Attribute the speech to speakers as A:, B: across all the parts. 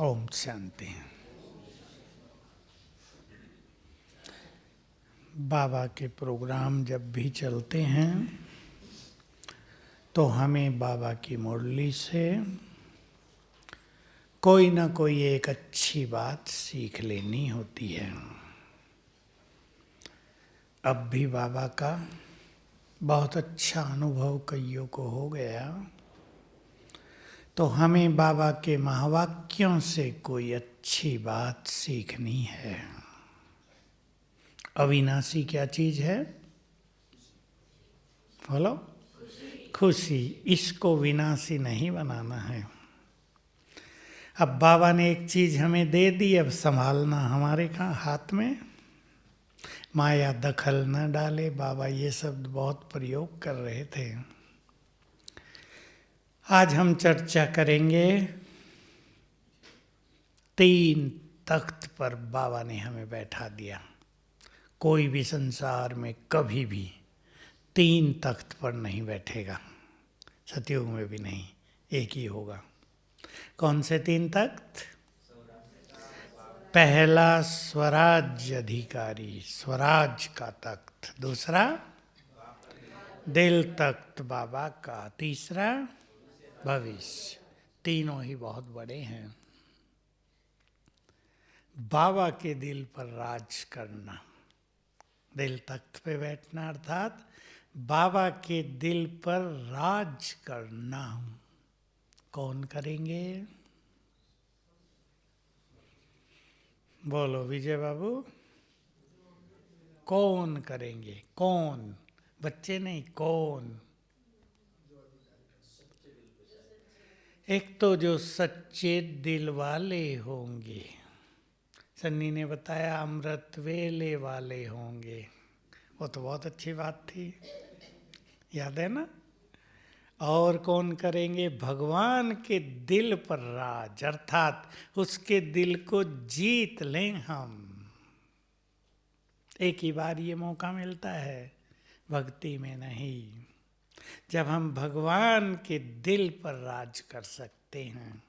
A: ओम शांति। बाबा के प्रोग्राम जब भी चलते हैं तो हमें बाबा की मुरली से कोई ना कोई एक अच्छी बात सीख लेनी होती है। अब भी बाबा का बहुत अच्छा अनुभव कईयों को हो गया, तो हमें बाबा के महावाक्यों से कोई अच्छी बात सीखनी है। अविनाशी क्या चीज है? बोलो। खुशी। इसको विनाशी नहीं बनाना है। अब बाबा ने एक चीज हमें दे दी, अब संभालना हमारे हाथ में। माया दखल न डाले, बाबा ये शब्द बहुत प्रयोग कर रहे थे। आज हम चर्चा करेंगे 3 तख्त पर बाबा ने हमें बैठा दिया। कोई भी संसार में कभी भी 3 तख्त पर नहीं बैठेगा, सतयुग में भी नहीं, एक ही होगा। कौन से 3 तख्त? पहला स्वराज्य अधिकारी, स्वराज का तख्त। दूसरा दिल तख्त बाबा का। तीसरा भविष्य। तीनों ही बहुत बड़े हैं। बाबा के दिल पर राज करना, दिल तख्त पे बैठना, अर्थात बाबा के दिल पर राज करना कौन करेंगे? बोलो विजय बाबू, कौन करेंगे? कौन? बच्चे नहीं, कौन? एक तो जो सच्चे दिल वाले होंगे, सन्नी ने बताया अमृत वेले वाले होंगे, वो तो बहुत अच्छी बात थी, याद है ना? और कौन करेंगे? भगवान के दिल पर राज, अर्थात उसके दिल को जीत लें हम। एक ही बार ये मौका मिलता है, भक्ति में नहीं। जब हम भगवान के दिल पर राज कर सकते हैं,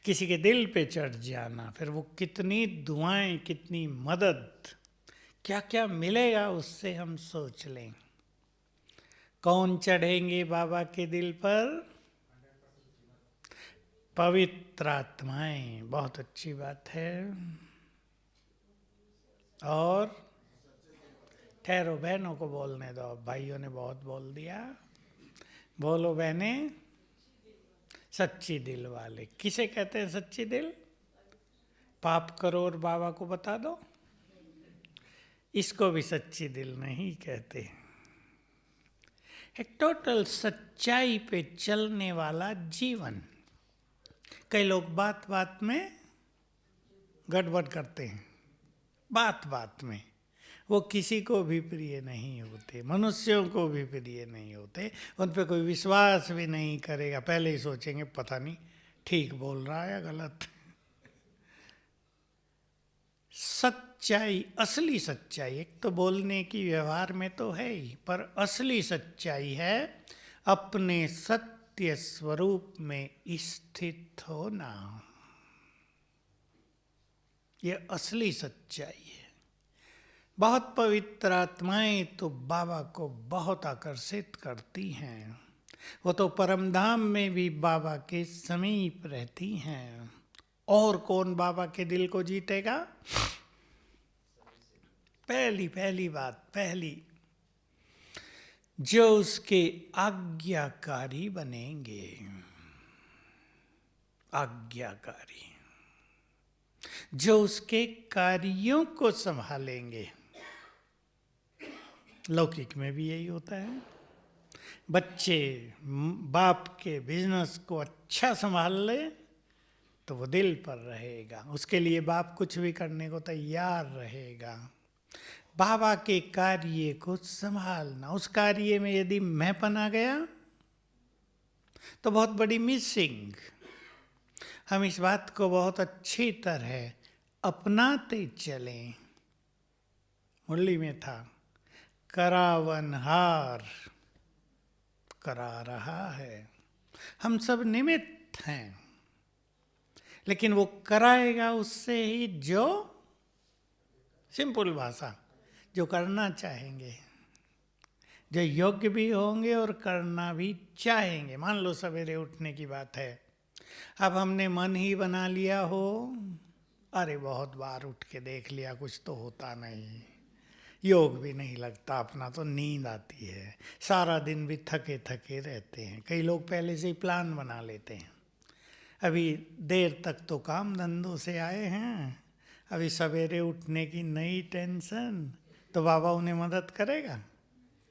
A: किसी के दिल पे चढ़ जाना, फिर वो कितनी दुआएं, कितनी मदद, क्या क्या मिलेगा उससे हम सोच लें। कौन चढ़ेंगे बाबा के दिल पर? पवित्र आत्माएं। बहुत अच्छी बात है। और ठहरो, बहनों को बोलने दो, भाइयों ने बहुत बोल दिया। बोलो बहने। सच्ची दिल वाले। किसे कहते हैं सच्ची दिल? पाप करो और बाबा को बता दो, इसको भी सच्ची दिल नहीं कहते। एक टोटल सच्चाई पे चलने वाला जीवन। कई लोग बात बात में गड़बड़ करते हैं, बात बात में वो किसी को भी प्रिय नहीं होते, मनुष्यों को भी प्रिय नहीं होते, उन पे कोई विश्वास भी नहीं करेगा। पहले ही सोचेंगे पता नहीं ठीक बोल रहा है या गलत। सच्चाई, असली सच्चाई, एक तो बोलने की व्यवहार में तो है ही, पर असली सच्चाई है अपने सत्य स्वरूप में स्थित होना। ये असली सच्चाई है। बहुत पवित्र आत्माएं तो बाबा को बहुत आकर्षित करती हैं, वो तो परमधाम में भी बाबा के समीप रहती हैं। और कौन बाबा के दिल को जीतेगा? पहली बात, पहली, जो उसके आज्ञाकारी बनेंगे। आज्ञाकारी, जो उसके कार्यों को संभालेंगे। लौकिक में भी यही होता है। बच्चे बाप के बिजनेस को अच्छा संभाल ले तो वो दिल पर रहेगा, उसके लिए बाप कुछ भी करने को तैयार रहेगा। बाबा के कार्य को संभालना, उस कार्य में यदि मैंपन आ गया तो बहुत बड़ी मिसिंग। हम इस बात को बहुत अच्छी तरह अपनाते चलें। मुरली में था, करावनहार करा रहा है। हम सब निमित्त हैं, लेकिन वो कराएगा उससे ही जो, सिंपल भाषा, जो करना चाहेंगे, जो योग्य भी होंगे और करना भी चाहेंगे। मान लो सवेरे उठने की बात है, अब हमने मन ही बना लिया हो, अरे बहुत बार उठ के देख लिया, कुछ तो होता नहीं, योग भी नहीं लगता अपना, तो नींद आती है, सारा दिन भी थके थके रहते हैं। कई लोग पहले से ही प्लान बना लेते हैं, अभी देर तक तो काम धंधों से आए हैं, अभी सवेरे उठने की नई टेंशन, तो बाबा उन्हें मदद करेगा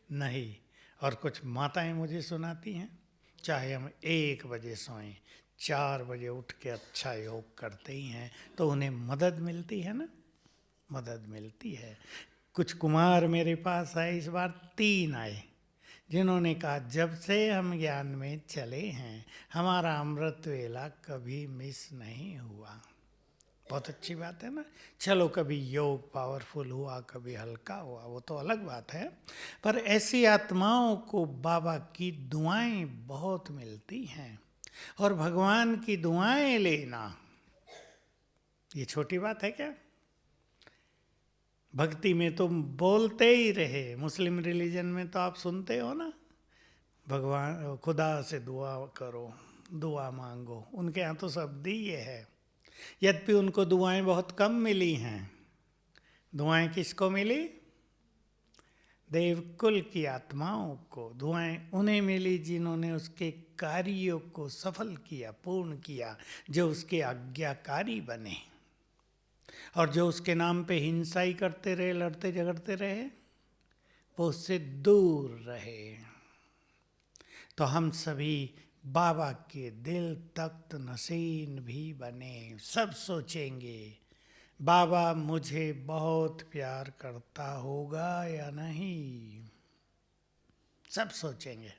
A: नहीं। और कुछ माताएं मुझे सुनाती हैं, चाहे हम 1 बजे सोएं, 4 बजे उठ के अच्छा योग करते ही हैं, तो उन्हें मदद मिलती है ना, मदद मिलती है। कुछ कुमार मेरे पास आए, इस बार 3 आए, जिन्होंने कहा जब से हम ज्ञान में चले हैं हमारा अमृत वेला कभी मिस नहीं हुआ। बहुत अच्छी बात है ना। चलो कभी योग पावरफुल हुआ, कभी हल्का हुआ, वो तो अलग बात है, पर ऐसी आत्माओं को बाबा की दुआएं बहुत मिलती हैं, और भगवान की दुआएं लेना ये छोटी बात है क्या? भक्ति में तो बोलते ही रहे, मुस्लिम रिलीजन में तो आप सुनते हो ना, भगवान खुदा से दुआ करो, दुआ मांगो, उनके यहाँ तो शब्द ही ये है। यद्यपि उनको दुआएं बहुत कम मिली हैं। दुआएं किसको मिली? देवकुल की आत्माओं को। दुआएं उन्हें मिली जिन्होंने उसके कार्यों को सफल किया, पूर्ण किया, जो उसके आज्ञाकारी बने, और जो उसके नाम पे हिंसा ही करते रहे, लड़ते झगड़ते रहे, वो उससे दूर रहे। तो हम सभी बाबा के दिल तख्त नशीन भी बने। सब सोचेंगे बाबा मुझे बहुत प्यार करता होगा या नहीं, सब सोचेंगे।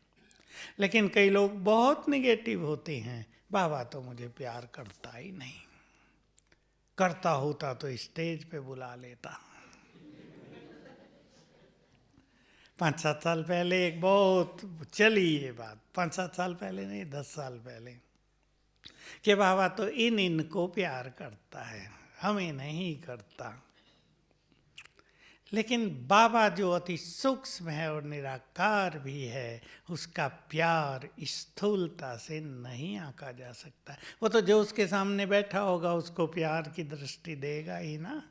A: लेकिन कई लोग बहुत निगेटिव होते हैं, बाबा तो मुझे प्यार करता ही नहीं, करता होता तो स्टेज पे बुला लेता। 5-7 साल पहले एक बहुत चली ये बात, 5-7 साल पहले नहीं, 10 साल पहले, कि बाबा तो इनको प्यार करता है, हमें नहीं करता। लेकिन बाबा जो अति सूक्ष्म है और निराकार भी है, उसका प्यार स्थूलता से नहीं आंका जा सकता। वो तो जो उसके सामने बैठा होगा उसको प्यार की दृष्टि देगा ही ना।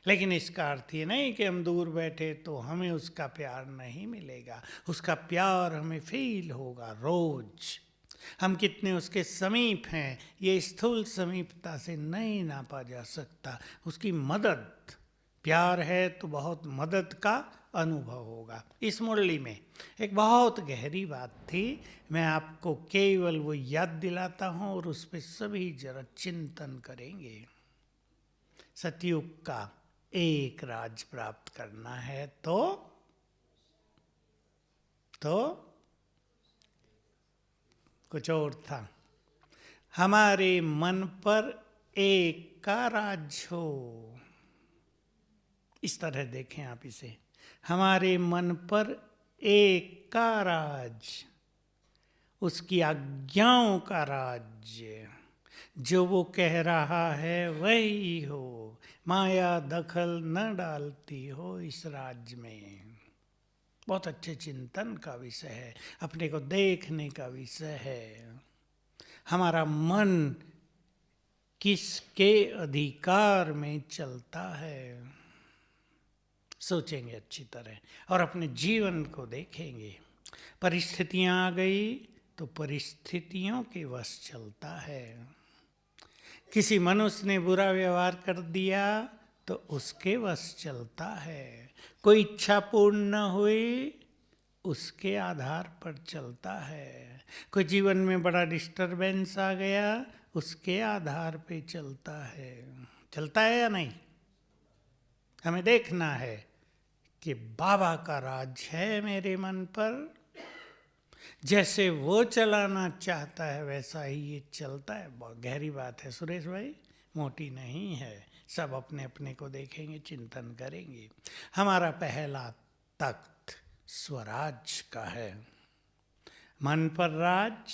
A: लेकिन इसका अर्थ ये नहीं कि हम दूर बैठे तो हमें उसका प्यार नहीं मिलेगा। उसका प्यार हमें फील होगा रोज। हम कितने उसके समीप हैं ये स्थूल समीपता से नहीं नापा जा सकता। उसकी मदद, प्यार है तो बहुत मदद का अनुभव होगा। इस मुरली में एक बहुत गहरी बात थी, मैं आपको केवल वो याद दिलाता हूँ और उस पर सभी जरा चिंतन करेंगे। सतयुग का एक राज प्राप्त करना है तो कुछ और था, हमारे मन पर एक का राज हो। इस तरह देखें आप इसे, हमारे मन पर एक का राज, उसकी आज्ञाओं का राज्य, जो वो कह रहा है वही हो, माया दखल न डालती हो इस राज्य में। बहुत अच्छे चिंतन का विषय है, अपने को देखने का विषय है। हमारा मन किसके अधिकार में चलता है, सोचेंगे अच्छी तरह और अपने जीवन को देखेंगे। परिस्थितियां आ गई तो परिस्थितियों के वश चलता है। किसी मनुष्य ने बुरा व्यवहार कर दिया तो उसके वश चलता है। कोई इच्छा पूर्ण न हुई उसके आधार पर चलता है। कोई जीवन में बड़ा डिस्टरबेंस आ गया उसके आधार पे चलता है। चलता है या नहीं? हमें देखना है कि बाबा का राज है मेरे मन पर, जैसे वो चलाना चाहता है वैसा ही ये चलता है। बहुत गहरी बात है सुरेश भाई, मोटी नहीं है। सब अपने अपने को देखेंगे, चिंतन करेंगे। हमारा पहला तख्त स्वराज का है। मन पर राज,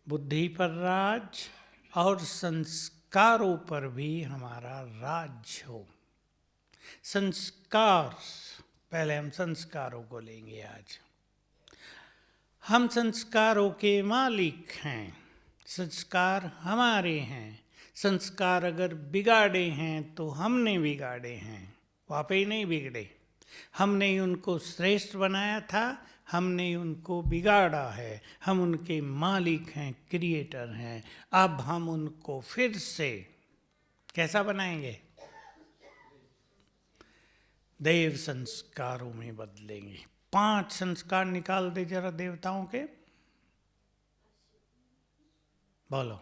A: बुद्धि पर राज और संस्कार संस्कारों पर भी हमारा राज हो। संस्कार, पहले हम संस्कारों को लेंगे आज। हम संस्कारों के मालिक हैं, संस्कार हमारे हैं। संस्कार अगर बिगाड़े हैं तो हमने बिगाड़े हैं, वो आपे ही नहीं बिगड़े। हमने ही उनको श्रेष्ठ बनाया था, हमने ही उनको बिगाड़ा है। हम उनके मालिक हैं, क्रिएटर हैं। अब हम उनको फिर से कैसा बनाएंगे? देव संस्कारों में बदलेंगे। 5 संस्कार निकाल दे जरा देवताओं के, बोलो।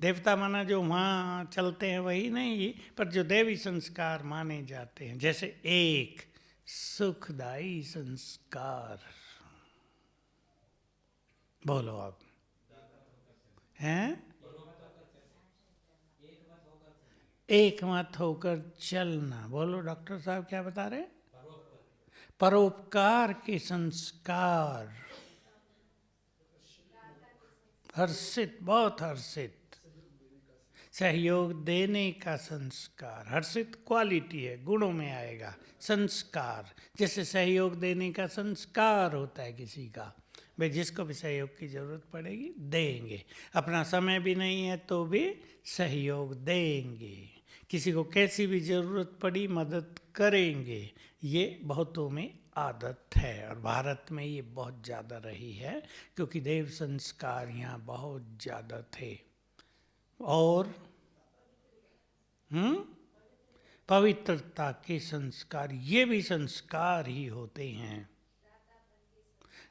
A: देवता माना जो वहाँ चलते हैं वही नहीं, पर जो देवी संस्कार माने जाते हैं। जैसे 1 सुखदायी संस्कार, बोलो आप। हैं? एक मत होकर चलना। बोलो डॉक्टर साहब क्या बता रहे? परोपकार के संस्कार, हर्षित, बहुत हर्षित। सहयोग देने का संस्कार, हर्षित क्वालिटी है, गुणों में आएगा। संस्कार जैसे सहयोग देने का संस्कार होता है किसी का, भाई जिसको भी सहयोग की जरूरत पड़ेगी देंगे। अपना समय भी नहीं है तो भी सहयोग देंगे। किसी को कैसी भी जरूरत पड़ी मदद करेंगे। ये बहुतों में आदत है और भारत में ये बहुत ज़्यादा रही है, क्योंकि देव संस्कार यहाँ बहुत ज़्यादा थे। और पवित्रता के संस्कार, ये भी संस्कार ही होते हैं।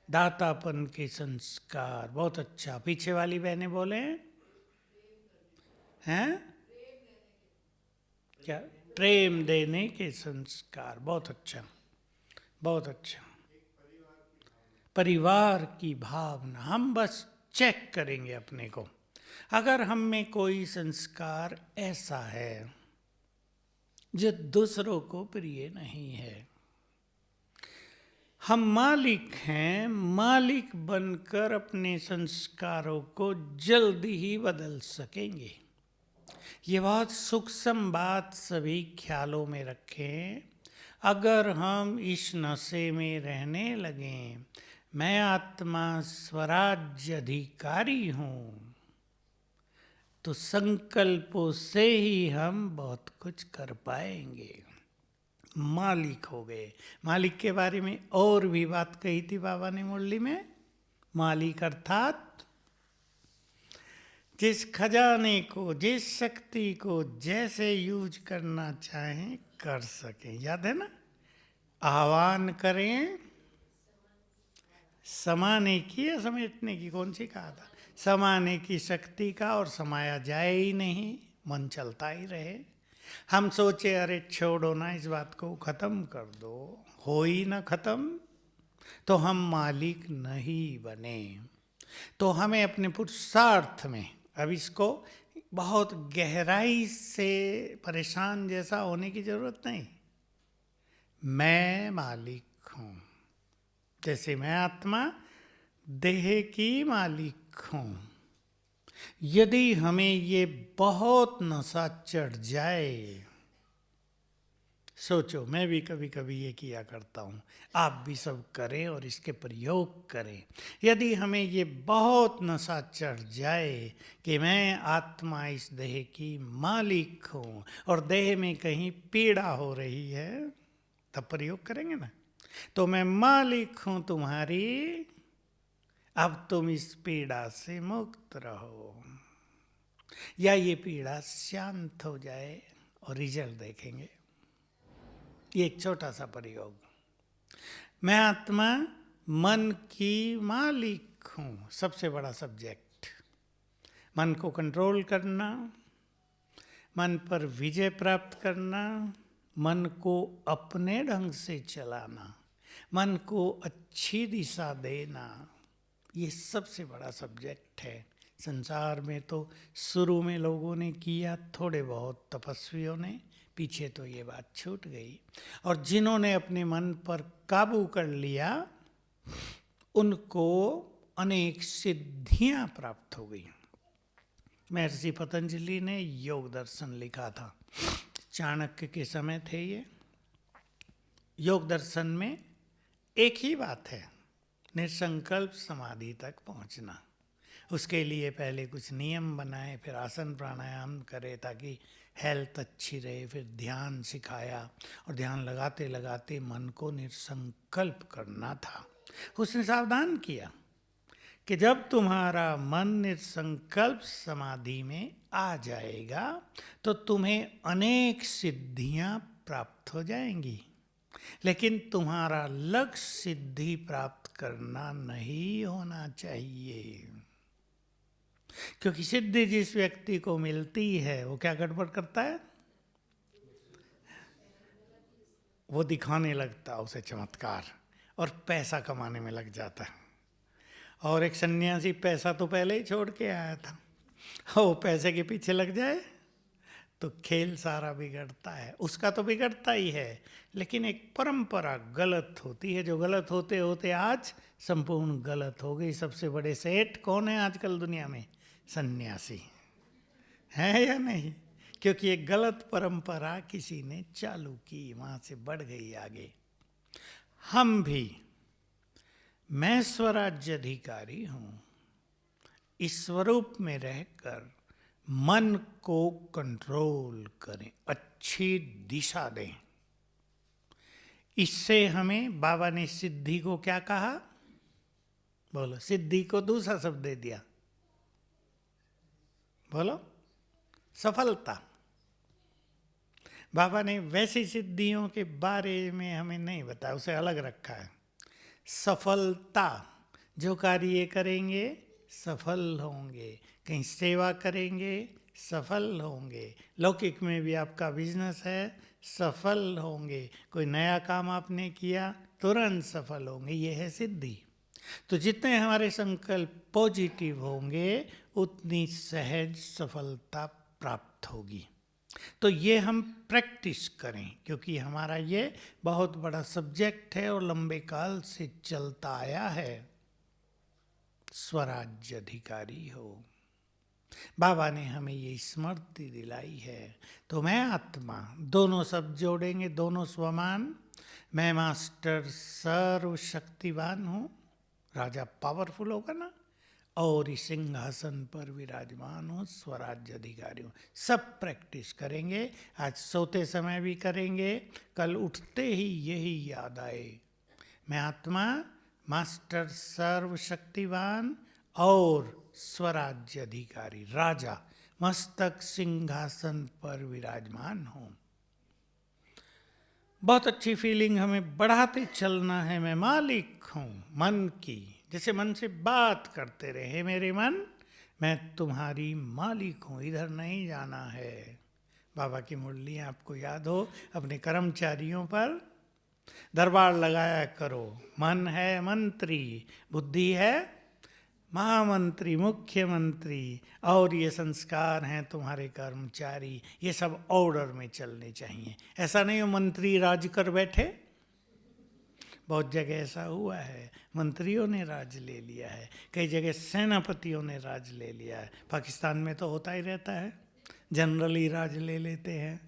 A: दातापन के संस्कार, बहुत अच्छा। पीछे वाली बहनें बोले हैं क्या? प्रेम देने के संस्कार, बहुत अच्छा, बहुत अच्छा। परिवार की भावना, हम बस चेक करेंगे अपने को। अगर हम में कोई संस्कार ऐसा है जो दूसरों को प्रिय नहीं है, हम मालिक हैं, मालिक बनकर अपने संस्कारों को जल्दी ही बदल सकेंगे। ये बहुत सूक्ष्म बात सभी ख्यालों में रखें। अगर हम इस नशे में रहने लगें, मैं आत्मा स्वराज्य अधिकारी हूँ, तो संकल्पों से ही हम बहुत कुछ कर पाएंगे। मालिक हो गए। मालिक के बारे में और भी बात कही थी बाबा ने मुरली में। मालिक अर्थात जिस खजाने को, जिस शक्ति को जैसे यूज करना चाहें कर सकें। याद है ना? आह्वान करें, समाने की या समेटने की, कौन सी कहा था? समाने की शक्ति का, और समाया जाए ही नहीं, मन चलता ही रहे। हम सोचे अरे छोड़ो ना, इस बात को ख़त्म कर दो, हो ही ना ख़त्म, तो हम मालिक नहीं बने। तो हमें अपने पुरुषार्थ में, अब इसको बहुत गहराई से परेशान जैसा होने की ज़रूरत नहीं। मैं मालिक हूँ, जैसे मैं आत्मा देह की मालिक हूँ। यदि हमें ये बहुत नशा चढ़ जाए, सोचो, मैं भी कभी कभी ये किया करता हूँ, आप भी सब करें और इसके प्रयोग करें। यदि हमें ये बहुत नशा चढ़ जाए कि मैं आत्मा इस देह की मालिक हूँ और देह में कहीं पीड़ा हो रही है, तब प्रयोग करेंगे ना। तो मैं मालिक हूँ तुम्हारी, अब तुम इस पीड़ा से मुक्त रहो, या ये पीड़ा शांत हो जाए और रिजल्ट देखेंगे। ये एक छोटा सा प्रयोग। मैं आत्मा मन की मालिक हूँ, सबसे बड़ा सब्जेक्ट। मन को कंट्रोल करना, मन पर विजय प्राप्त करना, मन को अपने ढंग से चलाना, मन को अच्छी दिशा देना, ये सबसे बड़ा सब्जेक्ट है। संसार में तो शुरू में लोगों ने किया, थोड़े बहुत तपस्वियों ने, पीछे तो ये बात छूट गई। और जिन्होंने अपने मन पर काबू कर लिया, उनको अनेक सिद्धियां प्राप्त हो गई। महर्षि पतंजलि ने योग दर्शन लिखा था। चाणक्य के समय थे ये। योग दर्शन में एक ही बात है, निसंकल्प समाधि तक पहुंचना। उसके लिए पहले कुछ नियम बनाए, फिर आसन प्राणायाम करे ताकि हेल्थ अच्छी रहे, फिर ध्यान सिखाया और ध्यान लगाते लगाते मन को निसंकल्प करना था। उसने सावधान किया कि जब तुम्हारा मन निसंकल्प समाधि में आ जाएगा तो तुम्हें अनेक सिद्धियां प्राप्त हो जाएंगी, लेकिन तुम्हारा लक्ष्य सिद्धि प्राप्त करना नहीं होना चाहिए। क्योंकि सिद्धि जिस व्यक्ति को मिलती है वो क्या गड़बड़ करता है, वो दिखाने लगता है उसे चमत्कार और पैसा कमाने में लग जाता है। और एक सन्यासी पैसा तो पहले ही छोड़ के आया था, वो पैसे के पीछे लग जाए तो खेल सारा बिगड़ता है। उसका तो बिगड़ता ही है, लेकिन एक परंपरा गलत होती है जो गलत होते होते आज संपूर्ण गलत हो गई। सबसे बड़े सेठ कौन है आजकल दुनिया में? सन्यासी है या नहीं? क्योंकि एक गलत परंपरा किसी ने चालू की, वहां से बढ़ गई आगे। हम भी, मैं स्वराज्य अधिकारी हूं, इस स्वरूप में रहकर मन को कंट्रोल करें, अच्छी दिशा दें। इससे हमें बाबा ने सिद्धि को क्या कहा? बोलो, सिद्धि को दूसरा शब्द दे दिया, बोलो, सफलता। बाबा ने वैसी सिद्धियों के बारे में हमें नहीं बताया, उसे अलग रखा है। सफलता, जो कार्य करेंगे सफल होंगे, कहीं सेवा करेंगे सफल होंगे, लौकिक में भी आपका बिजनेस है सफल होंगे, कोई नया काम आपने किया तुरंत सफल होंगे। ये है सिद्धि। तो जितने हमारे संकल्प पॉजिटिव होंगे उतनी सहज सफलता प्राप्त होगी। तो ये हम प्रैक्टिस करें, क्योंकि हमारा ये बहुत बड़ा सब्जेक्ट है और लंबे काल से चलता आया है। स्वराज्य अधिकारी हो, बाबा ने हमें ये स्मृति दिलाई है। तो मैं आत्मा, दोनों शब्द जोड़ेंगे, दोनों स्वमान। मैं मास्टर सर्वशक्तिवान हूँ, राजा पावरफुल होगा ना, और इस सिंहासन पर विराजमान हूँ, स्वराज्य अधिकारी हूँ। सब प्रैक्टिस करेंगे, आज सोते समय भी करेंगे, कल उठते ही यही याद आए, मैं आत्मा, मास्टर सर्वशक्तिवान और स्वराज्य अधिकारी, राजा, मस्तक सिंहासन पर विराजमान हूँ। बहुत अच्छी फीलिंग हमें बढ़ाते चलना है। मैं मालिक हूँ मन की, जैसे मन से बात करते रहे, मेरे मन, मैं तुम्हारी मालिक हूँ, इधर नहीं जाना है। बाबा की मुरली आपको याद हो, अपने कर्मचारियों पर दरबार लगाया करो। मन है मंत्री, बुद्धि है महामंत्री, मुख्यमंत्री, और ये संस्कार हैं तुम्हारे कर्मचारी। ये सब ऑर्डर में चलने चाहिए। ऐसा नहीं हो मंत्री राज कर बैठे। बहुत जगह ऐसा हुआ है, मंत्रियों ने राज ले लिया है, कई जगह सेनापतियों ने राज ले लिया है। पाकिस्तान में तो होता ही रहता है, जनरली राज ले लेते हैं।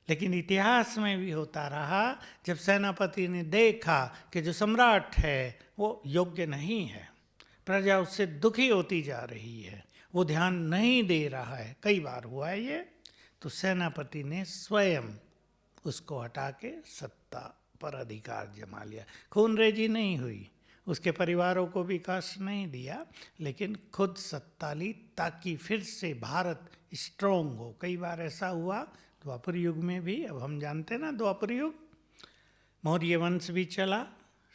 A: लेकिन इतिहास में भी होता रहा, जब सेनापति ने देखा कि जो सम्राट है वो योग्य नहीं है, प्रजा उससे दुखी होती जा रही है, वो ध्यान नहीं दे रहा है, कई बार हुआ है ये, तो सेनापति ने स्वयं उसको हटा के सत्ता पर अधिकार जमा लिया। खूनरेजी नहीं हुई, उसके परिवारों को भी कष्ट नहीं दिया, लेकिन खुद सत्ता ली ताकि फिर से भारत स्ट्रोंग हो। कई बार ऐसा हुआ द्वापर युग में भी, अब हम जानते हैं ना द्वापर युग, मौर्य वंश भी चला,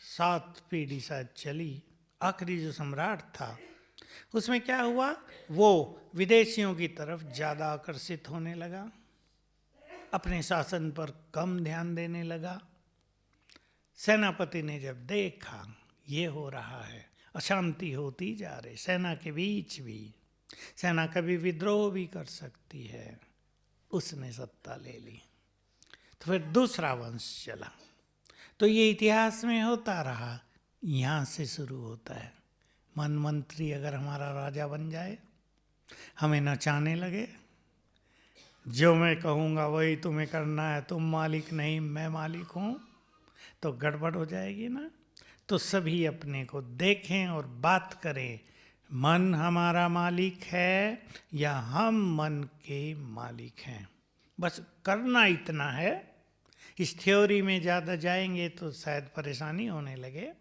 A: 7 पीढ़ी शायद चली। आखिरी जो सम्राट था उसमें क्या हुआ, वो विदेशियों की तरफ ज़्यादा आकर्षित होने लगा, अपने शासन पर कम ध्यान देने लगा। सेनापति ने जब देखा ये हो रहा है, अशांति होती जा रही, सेना के बीच भी, सेना कभी विद्रोह भी कर सकती है, उसने सत्ता ले ली। तो फिर दूसरा वंश चला। तो ये इतिहास में होता रहा, यहाँ से शुरू होता है। मन मंत्री अगर हमारा राजा बन जाए हमें नचाने लगे, जो मैं कहूँगा वही तुम्हें करना है, तुम मालिक नहीं मैं मालिक हूँ, तो गड़बड़ हो जाएगी ना। तो सभी अपने को देखें और बात करें, मन हमारा मालिक है या हम मन के मालिक हैं। बस करना इतना है। इस थ्योरी में ज़्यादा जाएंगे तो शायद परेशानी होने लगे।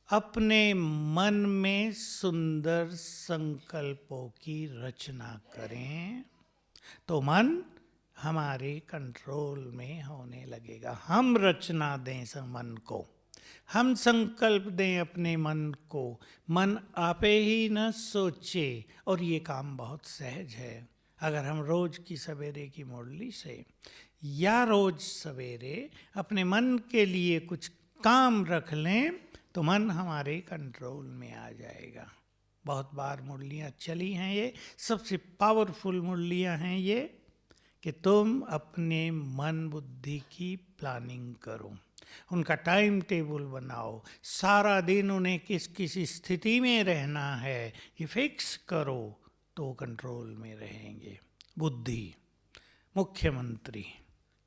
A: अपने मन में सुंदर संकल्पों की रचना करें तो मन हमारे कंट्रोल में होने लगेगा। हम रचना दें मन को, हम संकल्प दें अपने मन को, मन आपे ही न सोचे। और ये काम बहुत सहज है। अगर हम रोज की सवेरे की मुरली से या रोज सवेरे अपने मन के लिए कुछ काम रख लें तो मन हमारे कंट्रोल में आ जाएगा। बहुत बार मुरलियाँ चली हैं, ये सबसे पावरफुल मुरलियाँ हैं ये, कि तुम अपने मन बुद्धि की प्लानिंग करो, उनका टाइम टेबल बनाओ, सारा दिन उन्हें किस किस स्थिति में रहना है ये फिक्स करो, तो कंट्रोल में रहेंगे। बुद्धि मुख्यमंत्री।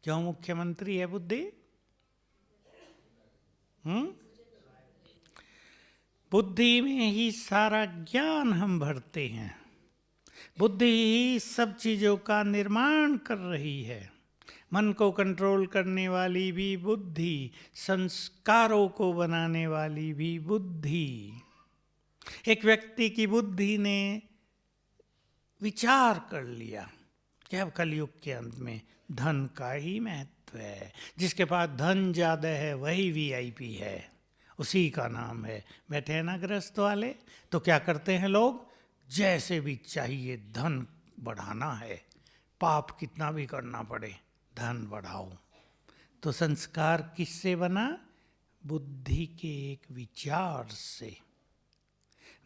A: क्यों मुख्यमंत्री है बुद्धि? बुद्धि में ही सारा ज्ञान हम भरते हैं। बुद्धि ही सब चीज़ों का निर्माण कर रही है। मन को कंट्रोल करने वाली भी बुद्धि, संस्कारों को बनाने वाली भी बुद्धि। एक व्यक्ति की बुद्धि ने विचार कर लिया कि अब कलयुग के अंत में धन का ही महत्व है, जिसके पास धन ज़्यादा है वही वीआईपी है, उसी का नाम है। बैठे हैं ना गृहस्थ वाले, तो क्या करते हैं लोग? जैसे भी चाहिए धन बढ़ाना है, पाप कितना भी करना पड़े धन बढ़ाओ। तो संस्कार किससे बना? बुद्धि के एक विचार से।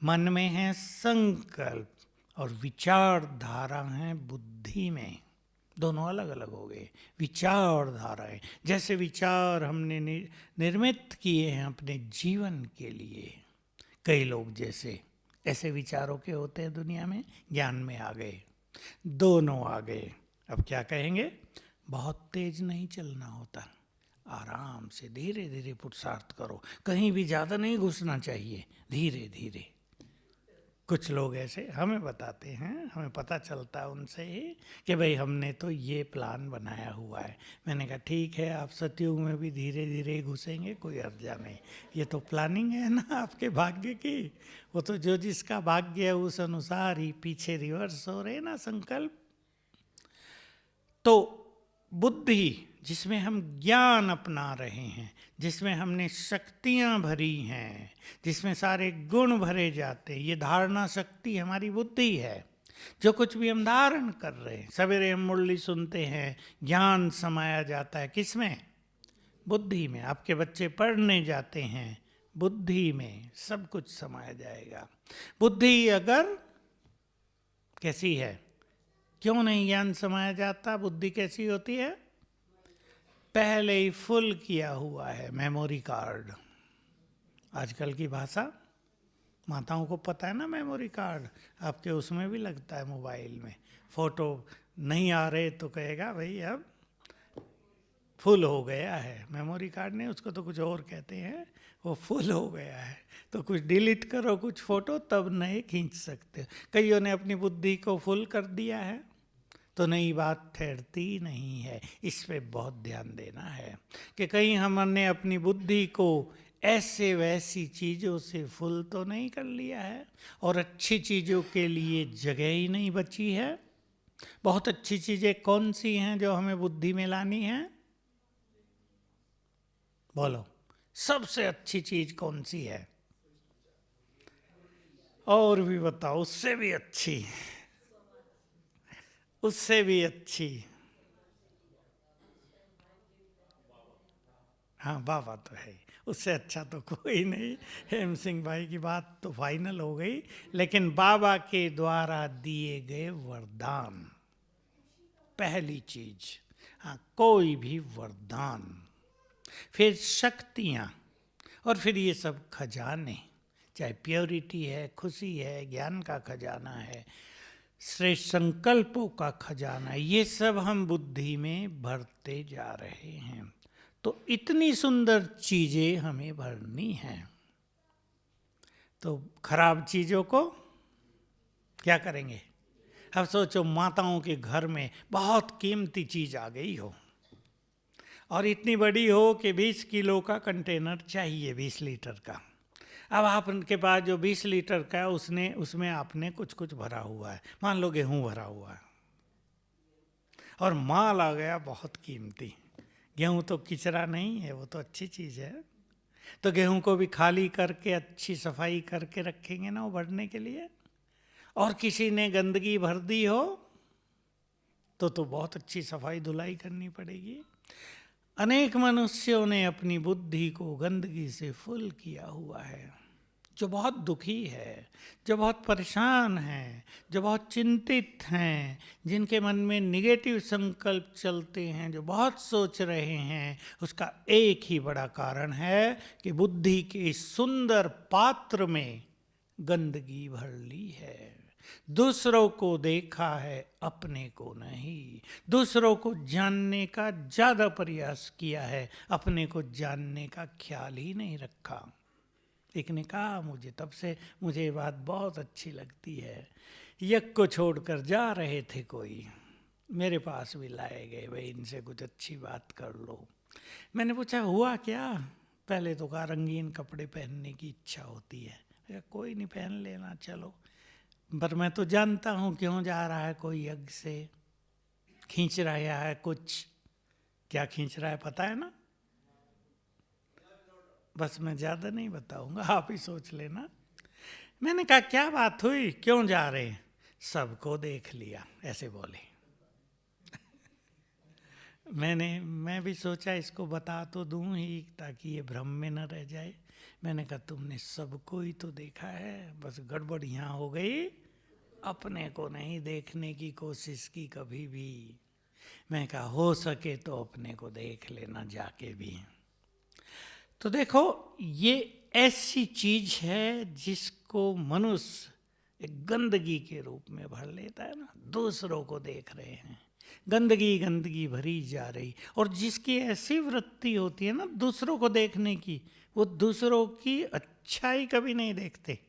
A: मन में है संकल्प और विचारधारा है बुद्धि में, दोनों अलग अलग हो गए। विचारधाराएं, जैसे विचार हमने निर्मित किए हैं अपने जीवन के लिए, कई लोग जैसे ऐसे विचारों के होते हैं दुनिया में, ज्ञान में आ गए, दोनों आ गए। अब क्या कहेंगे? बहुत तेज नहीं चलना होता, आराम से धीरे धीरे पुरुषार्थ करो, कहीं भी ज़्यादा नहीं घुसना चाहिए, धीरे धीरे। कुछ लोग ऐसे हमें बताते हैं, हमें पता चलता है उनसे ही कि भाई हमने तो ये प्लान बनाया हुआ है। मैंने कहा ठीक है, आप सतयुग में भी धीरे धीरे घुसेंगे, कोई अर्जा नहीं, ये तो प्लानिंग है ना आपके भाग्य की। वो तो जो जिसका भाग्य है उस अनुसार ही पीछे रिवर्स हो रहे ना संकल्प। तो बुद्धि जिसमें हम ज्ञान अपना रहे हैं, जिसमें हमने शक्तियाँ भरी हैं, जिसमें सारे गुण भरे जाते हैं, ये धारणा शक्ति हमारी बुद्धि है। जो कुछ भी हम धारण कर रहे हैं, सवेरे हम मुरली सुनते हैं, ज्ञान समाया जाता है किसमें? बुद्धि में। आपके बच्चे पढ़ने जाते हैं, बुद्धि में सब कुछ समाया जाएगा। बुद्धि अगर कैसी है, क्यों नहीं ज्ञान समाया जाता? बुद्धि कैसी होती है? पहले ही फुल किया हुआ है, मेमोरी कार्ड। आजकल की भाषा, माताओं को पता है ना, मेमोरी कार्ड आपके उसमें भी लगता है मोबाइल में। फोटो नहीं आ रहे तो कहेगा भाई अब फुल हो गया है। मेमोरी कार्ड नहीं, उसको तो कुछ और कहते हैं, वो फुल हो गया है। तो कुछ डिलीट करो कुछ फ़ोटो, तब नहीं खींच सकते। कईयों ने अपनी बुद्धि को फुल कर दिया है तो नई बात ठहरती नहीं है। इस पे बहुत ध्यान देना है कि कहीं हमने अपनी बुद्धि को ऐसे वैसी चीज़ों से फुल तो नहीं कर लिया है और अच्छी चीज़ों के लिए जगह ही नहीं बची है। बहुत अच्छी चीज़ें कौन सी हैं जो हमें बुद्धि में लानी है? बोलो, सबसे अच्छी चीज़ कौन सी है? और भी बताओ, उससे भी अच्छी, उससे भी अच्छी। हाँ, बाबा तो है, उससे अच्छा तो कोई नहीं। हेम सिंह भाई की बात तो फाइनल हो गई, लेकिन बाबा के द्वारा दिए गए वरदान पहली चीज। हाँ, कोई भी वरदान, फिर शक्तियाँ, और फिर ये सब खजाने, चाहे प्योरिटी है, खुशी है, ज्ञान का खजाना है, श्रेष्ठ संकल्पों का खजाना, ये सब हम बुद्धि में भरते जा रहे हैं। तो इतनी सुंदर चीजें हमें भरनी हैं। तो खराब चीजों को क्या करेंगे? अब सोचो माताओं के घर में बहुत कीमती चीज आ गई हो और इतनी बड़ी हो कि 20 किलो का कंटेनर चाहिए, 20 लीटर का। अब आप उनके पास जो 20 लीटर का है उसमें आपने कुछ कुछ भरा हुआ है, मान लो गेहूं भरा हुआ है और माल आ गया बहुत कीमती। गेहूं तो किचरा नहीं है, वो तो अच्छी चीज़ है। तो गेहूं को भी खाली करके अच्छी सफाई करके रखेंगे ना वो भरने के लिए। और किसी ने गंदगी भर दी हो तो बहुत अच्छी सफाई धुलाई करनी पड़ेगी। अनेक मनुष्यों ने अपनी बुद्धि को गंदगी से फुल किया हुआ है, जो बहुत दुखी है, जो बहुत परेशान है, जो बहुत चिंतित हैं, जिनके मन में निगेटिव संकल्प चलते हैं, जो बहुत सोच रहे हैं। उसका एक ही बड़ा कारण है कि बुद्धि के इस सुंदर पात्र में गंदगी भर ली है। दूसरों को देखा है, अपने को नहीं। दूसरों को जानने का ज्यादा प्रयास किया है, अपने को जानने का ख्याल ही नहीं रखा। एक ने कहा मुझे, तब से मुझे ये बात बहुत अच्छी लगती है। यज्ञ को छोड़कर जा रहे थे कोई, मेरे पास भी लाए गए, भाई इनसे कुछ अच्छी बात कर लो। मैंने पूछा हुआ क्या? पहले तो कहा रंगीन कपड़े पहनने की इच्छा होती है। कोई नहीं, पहन लेना चलो। पर मैं तो जानता हूँ क्यों जा रहा है कोई यज्ञ से, खींच रहा है कुछ। क्या खींच रहा है पता है ना? बस मैं ज़्यादा नहीं बताऊंगा, आप ही सोच लेना। मैंने कहा क्या बात हुई, क्यों जा रहे हैं? सबको देख लिया, ऐसे बोले। मैं भी सोचा इसको बता तो दूं ही ताकि ये भ्रम में न रह जाए। मैंने कहा तुमने सबको ही तो देखा है, बस गड़बड़ यहाँ हो गई, अपने को नहीं देखने की कोशिश की कभी भी। मैं कहा हो सके तो अपने को देख लेना जाके भी। तो देखो ये ऐसी चीज है जिसको मनुष्य एक गंदगी के रूप में भर लेता है ना। दूसरों को देख रहे हैं, गंदगी गंदगी भरी जा रही। और जिसकी ऐसी वृत्ति होती है ना दूसरों को देखने की, वो दूसरों की अच्छाई कभी नहीं देखते।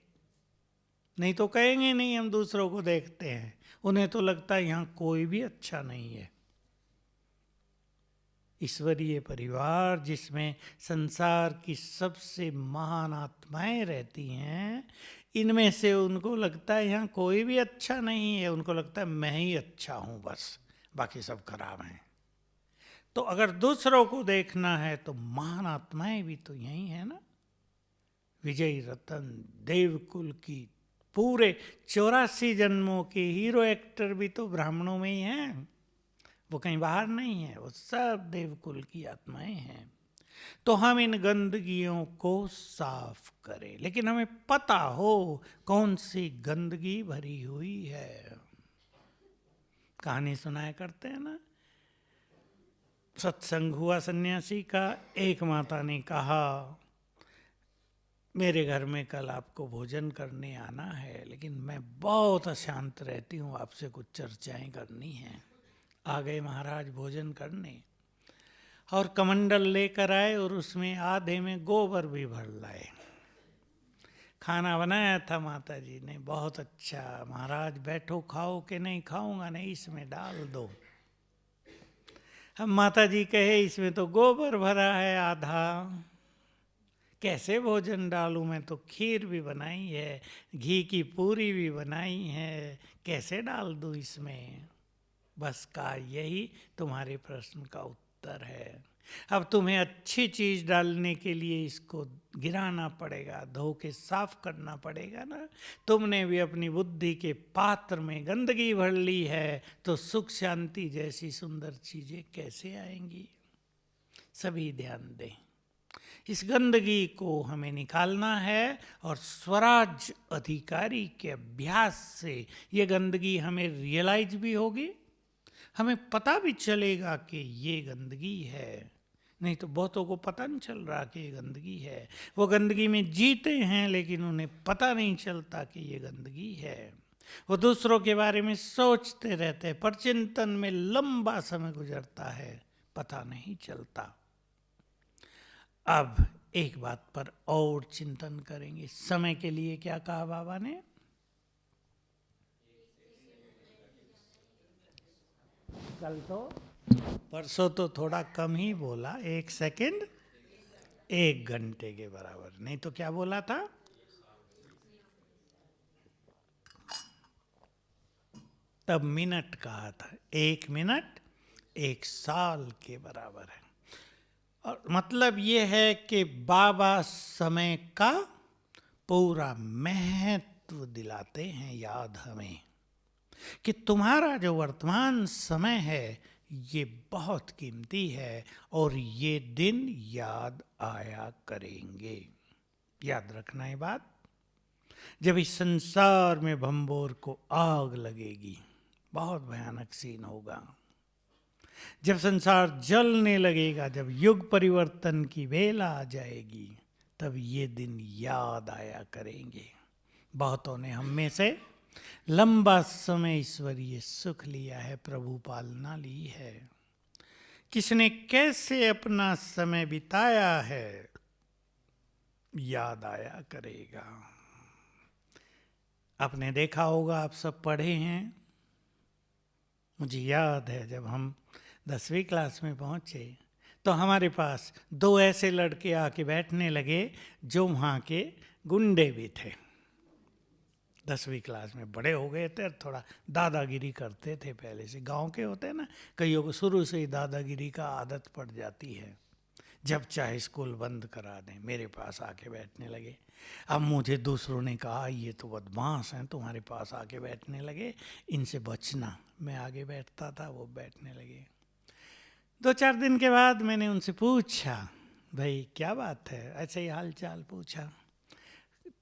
A: नहीं तो कहेंगे नहीं हम दूसरों को देखते हैं, उन्हें तो लगता है यहाँ कोई भी अच्छा नहीं है। ईश्वरीय परिवार जिसमें संसार की सबसे महान आत्माएं रहती हैं, इनमें से उनको लगता है यहाँ कोई भी अच्छा नहीं है। उनको लगता है मैं ही अच्छा हूँ बस, बाकी सब खराब हैं। तो अगर दूसरों को देखना है तो महान आत्माएं भी तो यही है ना। विजय रतन देवकुल की पूरे 84 जन्मों के हीरो एक्टर भी तो ब्राह्मणों में ही हैं, वो कहीं बाहर नहीं है, वो सब देवकुल की आत्माएं हैं। तो हम इन गंदगियों को साफ करें, लेकिन हमें पता हो कौन सी गंदगी भरी हुई है। कहानी सुनाया करते हैं ना, सत्संग हुआ सन्यासी का। एक माता ने कहा मेरे घर में कल आपको भोजन करने आना है, लेकिन मैं बहुत अशांत रहती हूँ, आपसे कुछ चर्चाएं करनी हैं। आ गए महाराज भोजन करने और कमंडल लेकर आए और उसमें आधे में गोबर भी भर लाए। खाना बनाया था माता जी ने, बहुत अच्छा। महाराज बैठो खाओ। के नहीं खाऊंगा नहीं, इसमें डाल दो। अब माता जी कहे इसमें तो गोबर भरा है आधा, कैसे भोजन डालूं? मैं तो खीर भी बनाई है, घी की पूरी भी बनाई है, कैसे डाल दूं इसमें? बस का यही तुम्हारे प्रश्न का उत्तर है। अब तुम्हें अच्छी चीज डालने के लिए इसको गिराना पड़ेगा, धो के साफ करना पड़ेगा ना। तुमने भी अपनी बुद्धि के पात्र में गंदगी भर ली है, तो सुख शांति जैसी सुंदर चीजें कैसे आएंगी? सभी ध्यान दें, इस गंदगी को हमें निकालना है और स्वराज अधिकारी के अभ्यास से ये गंदगी हमें रियलाइज भी होगी, हमें पता भी चलेगा कि ये गंदगी है। नहीं तो बहुतों को पता नहीं चल रहा कि ये गंदगी है। वो गंदगी में जीते हैं लेकिन उन्हें पता नहीं चलता कि ये गंदगी है। वो दूसरों के बारे में सोचते रहते हैं, पर चिंतन में लंबा समय गुजरता है, पता नहीं चलता। अब एक बात पर और चिंतन करेंगे। समय के लिए क्या कहा बाबा ने? कल तो, परसों तो थोड़ा कम ही बोला, 1 सेकंड 1 घंटे के बराबर। नहीं तो क्या बोला था? तब मिनट कहा था। 1 मिनट 1 साल के बराबर है। और मतलब ये है कि बाबा समय का पूरा महत्व दिलाते हैं याद हमें, कि तुम्हारा जो वर्तमान समय है ये बहुत कीमती है और ये दिन याद आया करेंगे। याद रखना ये बात। जब इस संसार में भंबोर को आग लगेगी, बहुत भयानक सीन होगा। जब संसार जलने लगेगा, जब युग परिवर्तन की बेला आ जाएगी, तब ये दिन याद आया करेंगे। बहुतों ने हम में से लंबा समय ईश्वरीय सुख लिया है, प्रभु पालना ली है। किसने कैसे अपना समय बिताया है, याद आया करेगा। आपने देखा होगा, आप सब पढ़े हैं। मुझे याद है जब हम 10वीं क्लास में पहुंचे तो हमारे पास 2 ऐसे लड़के आके बैठने लगे जो वहाँ के गुंडे भी थे। 10वीं क्लास में बड़े हो गए थे और थोड़ा दादागिरी करते थे पहले से। गांव के होते हैं ना, कईयों को शुरू से ही दादागिरी का आदत पड़ जाती है। जब चाहे स्कूल बंद करा दें, मेरे पास आके बैठने लगे। अब मुझे दूसरों ने कहा ये तो बदमाश हैं, तुम्हारे पास आके बैठने लगे, इनसे बचना। मैं आगे बैठता था, वो बैठने लगे। 2-4 दिन के बाद मैंने उनसे पूछा, भाई क्या बात है, ऐसे ही हाल चाल पूछा।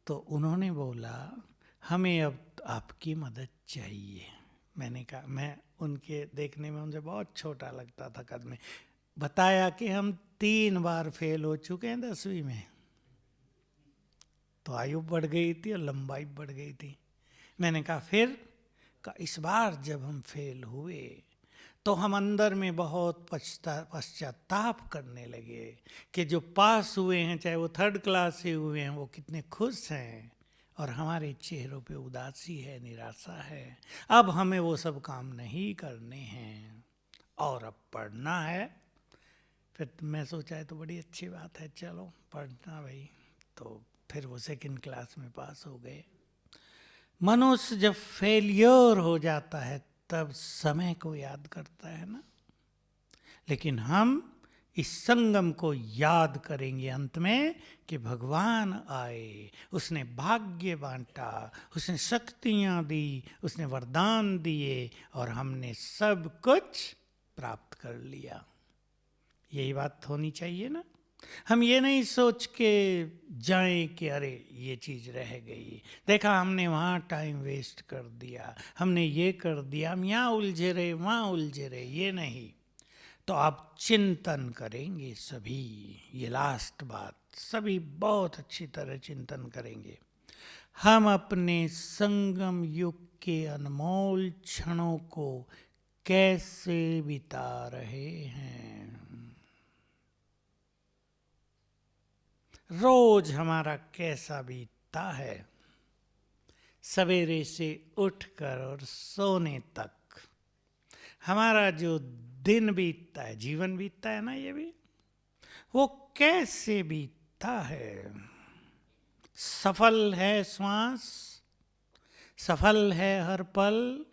A: तो उन्होंने बोला, हमें अब आपकी मदद चाहिए। मैंने कहा, मैं उनके देखने में उनसे बहुत छोटा लगता था कद में। बताया कि हम 3 बार फेल हो चुके हैं 10वीं में। तो आयु बढ़ गई थी और लंबाई बढ़ गई थी। मैंने कहा फिर? का इस बार जब हम फेल हुए तो हम अंदर में बहुत पश्चाताप करने लगे कि जो पास हुए हैं, चाहे वो 3rd क्लास से हुए हैं, वो कितने खुश हैं और हमारे चेहरों पे उदासी है, निराशा है। अब हमें वो सब काम नहीं करने हैं और अब पढ़ना है। फिर मैं सोचा है तो बड़ी अच्छी बात है, चलो पढ़ना भाई। तो फिर वो 2nd क्लास में पास हो गए। मनुष्य जब फेलियर हो जाता है तब समय को याद करता है ना। लेकिन हम इस संगम को याद करेंगे अंत में कि भगवान आए, उसने भाग्य बांटा, उसने शक्तियां दी, उसने वरदान दिए और हमने सब कुछ प्राप्त कर लिया। यही बात होनी चाहिए ना। हम ये नहीं सोच के जाएं कि अरे ये चीज़ रह गई, देखा हमने वहाँ टाइम वेस्ट कर दिया, हमने ये कर दिया, हम यहाँ उलझे रहे, वहाँ उलझे रहे, ये नहीं। तो आप चिंतन करेंगे सभी, ये लास्ट बात, सभी बहुत अच्छी तरह चिंतन करेंगे। हम अपने संगम युग के अनमोल क्षणों को कैसे बिता रहे हैं। रोज हमारा कैसा बीतता है, सवेरे से उठकर और सोने तक हमारा जो दिन बीतता है, जीवन बीतता है ना, ये भी वो कैसे बीतता है। सफल है श्वास, सफल है हर पल,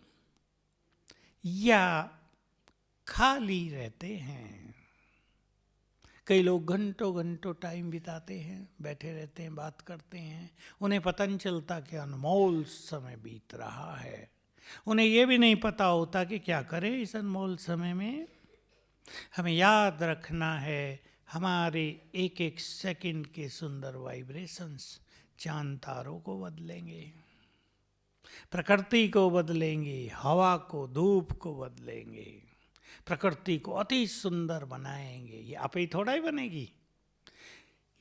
A: या खाली रहते हैं। कई लोग घंटों घंटों टाइम बिताते हैं, बैठे रहते हैं, बात करते हैं, उन्हें पता नहीं चलता कि अनमोल समय बीत रहा है। उन्हें यह भी नहीं पता होता कि क्या करें इस अनमोल समय में। हमें याद रखना है, हमारे एक एक सेकंड के सुंदर वाइब्रेशंस चांद तारों को बदलेंगे, प्रकृति को बदलेंगे, हवा को, धूप को बदलेंगे, प्रकृति को अति सुंदर बनाएंगे। ये आप ही थोड़ा ही बनेगी,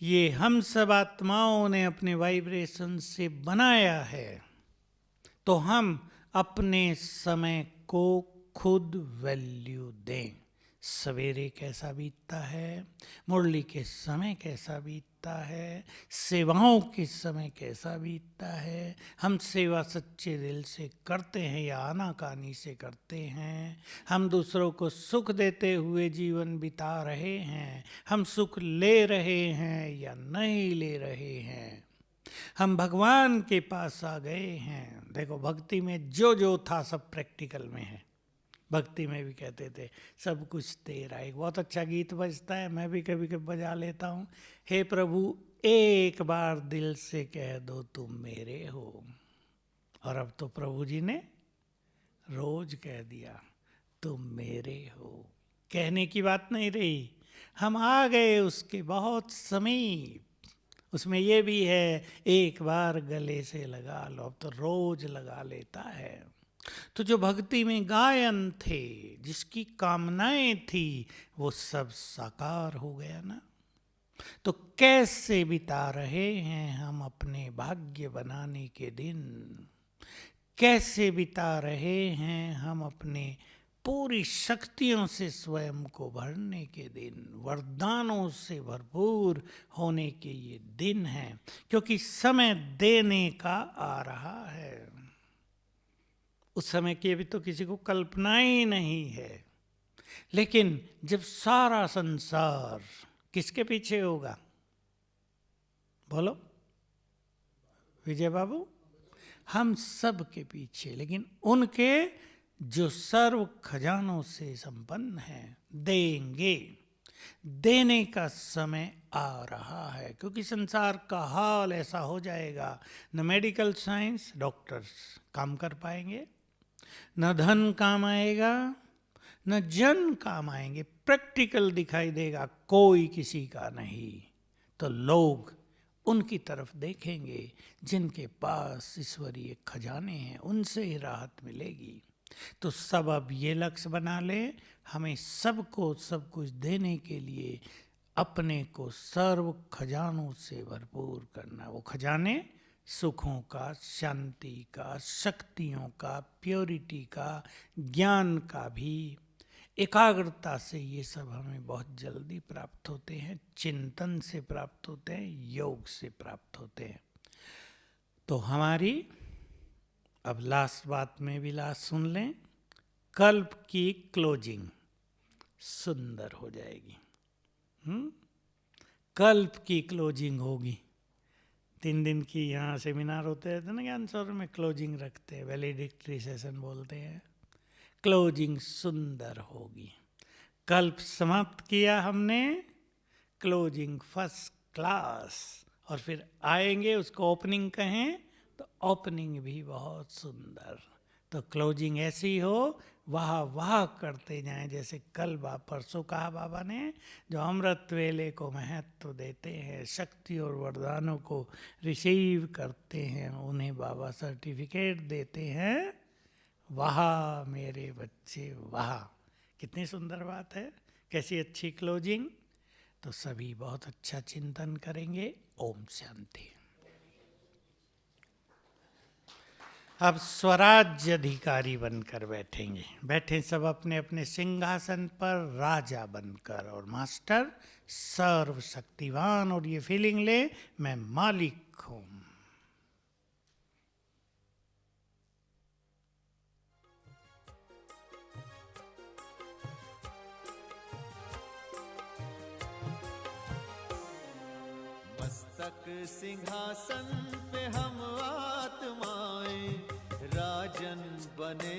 A: ये हम सब आत्माओं ने अपने वाइब्रेशन से बनाया है। तो हम अपने समय को खुद वैल्यू दें। सवेरे कैसा बीतता है, मुरली के समय कैसा बीतता है, सेवाओं के समय कैसा बीतता है, हम सेवा सच्चे दिल से करते हैं या आनाकानी से करते हैं, हम दूसरों को सुख देते हुए जीवन बिता रहे हैं, हम सुख ले रहे हैं या नहीं ले रहे हैं, हम भगवान के पास आ गए हैं। देखो, भक्ति में जो जो था सब प्रैक्टिकल में है। भक्ति में भी कहते थे सब कुछ तेरा। एक बहुत अच्छा गीत बजता है, मैं भी कभी कभी बजा लेता हूँ, हे प्रभु एक बार दिल से कह दो तुम मेरे हो। और अब तो प्रभु जी ने रोज कह दिया तुम मेरे हो। कहने की बात नहीं रही, हम आ गए उसके बहुत समीप। उसमें ये भी है एक बार गले से लगा लो, अब तो रोज लगा लेता है। तो जो भक्ति में गायन थे, जिसकी कामनाएं थी, वो सब साकार हो गया ना। तो कैसे बिता रहे हैं हम अपने भाग्य बनाने के दिन, कैसे बिता रहे हैं हम अपने पूरी शक्तियों से स्वयं को भरने के दिन, वरदानों से भरपूर होने के ये दिन हैं, क्योंकि समय देने का आ रहा है। उस समय की अभी तो किसी को कल्पना ही नहीं है, लेकिन जब सारा संसार किसके पीछे होगा, बोलो विजय बाबू? हम सब के पीछे, लेकिन उनके जो सर्व खजानों से संपन्न हैं, देंगे। देने का समय आ रहा है, क्योंकि संसार का हाल ऐसा हो जाएगा, न मेडिकल साइंस डॉक्टर्स काम कर पाएंगे, न धन काम आएगा, न जन काम आएंगे, प्रैक्टिकल दिखाई देगा कोई किसी का नहीं। तो लोग उनकी तरफ देखेंगे जिनके पास ईश्वरीय खजाने हैं, उनसे ही राहत मिलेगी। तो सब अब ये लक्ष्य बना ले, हमें सबको सब कुछ देने के लिए अपने को सर्व खजानों से भरपूर करना। वो खजाने सुखों का, शांति का, शक्तियों का, प्योरिटी का, ज्ञान का भी। एकाग्रता से ये सब हमें बहुत जल्दी प्राप्त होते हैं, चिंतन से प्राप्त होते हैं, योग से प्राप्त होते हैं। तो हमारी अब लास्ट बात में भी लास्ट सुन लें, कल्प की क्लोजिंग सुंदर हो जाएगी। कल्प की क्लोजिंग होगी। 3 दिन की यहाँ सेमिनार होते रहते ना ज्ञान सरोवर में, क्लोजिंग रखते हैं, वैलिडिक्टरी सेशन बोलते हैं। क्लोजिंग सुंदर होगी। कल्प समाप्त किया हमने, क्लोजिंग फर्स्ट क्लास। और फिर आएंगे उसको ओपनिंग कहें तो ओपनिंग भी बहुत सुंदर। तो क्लोजिंग ऐसी हो, वाह वाह करते जाएं, जैसे कल परसों कहा बाबा ने, जो अमृत वेले को महत्व देते हैं, शक्ति और वरदानों को रिसीव करते हैं, उन्हें बाबा सर्टिफिकेट देते हैं। वाह मेरे बच्चे वाह, कितनी सुंदर बात है, कैसी अच्छी क्लोजिंग। तो सभी बहुत अच्छा चिंतन करेंगे। ओम शांति। अब स्वराज्य अधिकारी बनकर बैठेंगे। बैठे सब अपने अपने सिंहासन पर राजा बनकर, और मास्टर सर्वशक्तिवान, और ये फीलिंग ले मैं मालिक हूं।
B: मस्तक सिंहासन पे हम आत्माएं राजन बने।